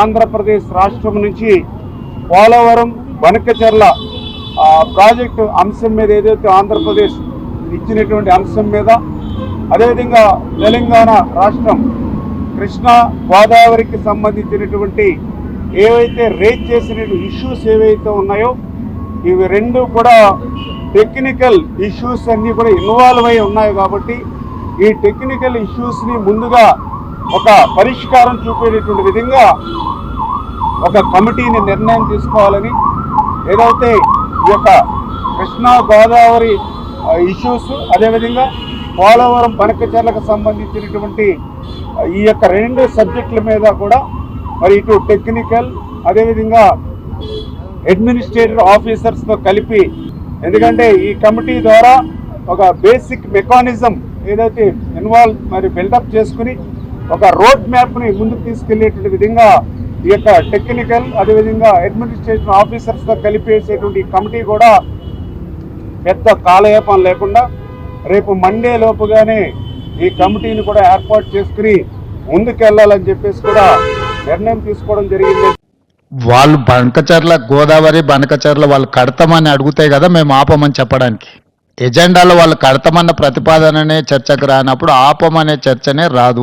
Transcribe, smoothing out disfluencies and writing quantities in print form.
ఆంధ్రప్రదేశ్ రాష్ట్రం నుంచి పోలవరం బనకచెర్ల ప్రాజెక్టు అంశం మీద ఏదైతే ఆంధ్రప్రదేశ్ ఇచ్చినటువంటి అంశం మీద, అదేవిధంగా తెలంగాణ రాష్ట్రం కృష్ణా గోదావరికి సంబంధించినటువంటి ఏవైతే రేజ్ చేసిన ఇష్యూస్ ఏవైతే ఉన్నాయో ఇవి రెండు కూడా టెక్నికల్ ఇష్యూస్ అన్నీ కూడా ఇన్వాల్వ్ అయి ఉన్నాయి. కాబట్టి ఈ టెక్నికల్ ఇష్యూస్ని ముందుగా ఒక పరిష్కారం చూపేటటువంటి విధంగా ఒక కమిటీని నిర్ణయం తీసుకోవాలని, ఏదైతే ఈ యొక్క కృష్ణా గోదావరి ఇష్యూస్, అదేవిధంగా పోలవరం బనకచెర్లకు సంబంధించినటువంటి ఈ యొక్క రెండు సబ్జెక్టుల మీద కూడా మరి ఇటు టెక్నికల్ అదేవిధంగా అడ్మినిస్ట్రేటివ్ ఆఫీసర్స్తో కలిపి, ఎందుకంటే ఈ కమిటీ ద్వారా ఒక బేసిక్ మెకానిజం ఏదైతే మరి బిల్డప్ చేసుకుని ఒక రోడ్ మ్యాప్ని ముందుకు తీసుకెళ్లేటువంటి విధంగా ఈ యొక్క టెక్నికల్ అదేవిధంగా అడ్మినిస్ట్రేషన్ ఆఫీసర్స్తో కలిపేసేటువంటి కమిటీ కూడా పెద్ద కాలయాపన లేకుండా రేపు మండే లోపుగానే ఈ కమిటీని కూడా ఏర్పాటు చేసుకుని ముందుకెళ్లాలని చెప్పేసి కూడా నిర్ణయం తీసుకోవడం జరిగింది. వాళ్ళు గోదావరి బనకచెర్ల వాళ్ళు కడతామని అడుగుతాయి కదా మేము ఆపమని చెప్పడానికి. ఎజెండాలో వాళ్ళు కడతామన్న ప్రతిపాదననే చర్చకు రానప్పుడు ఆపమనే చర్చనే రాదు.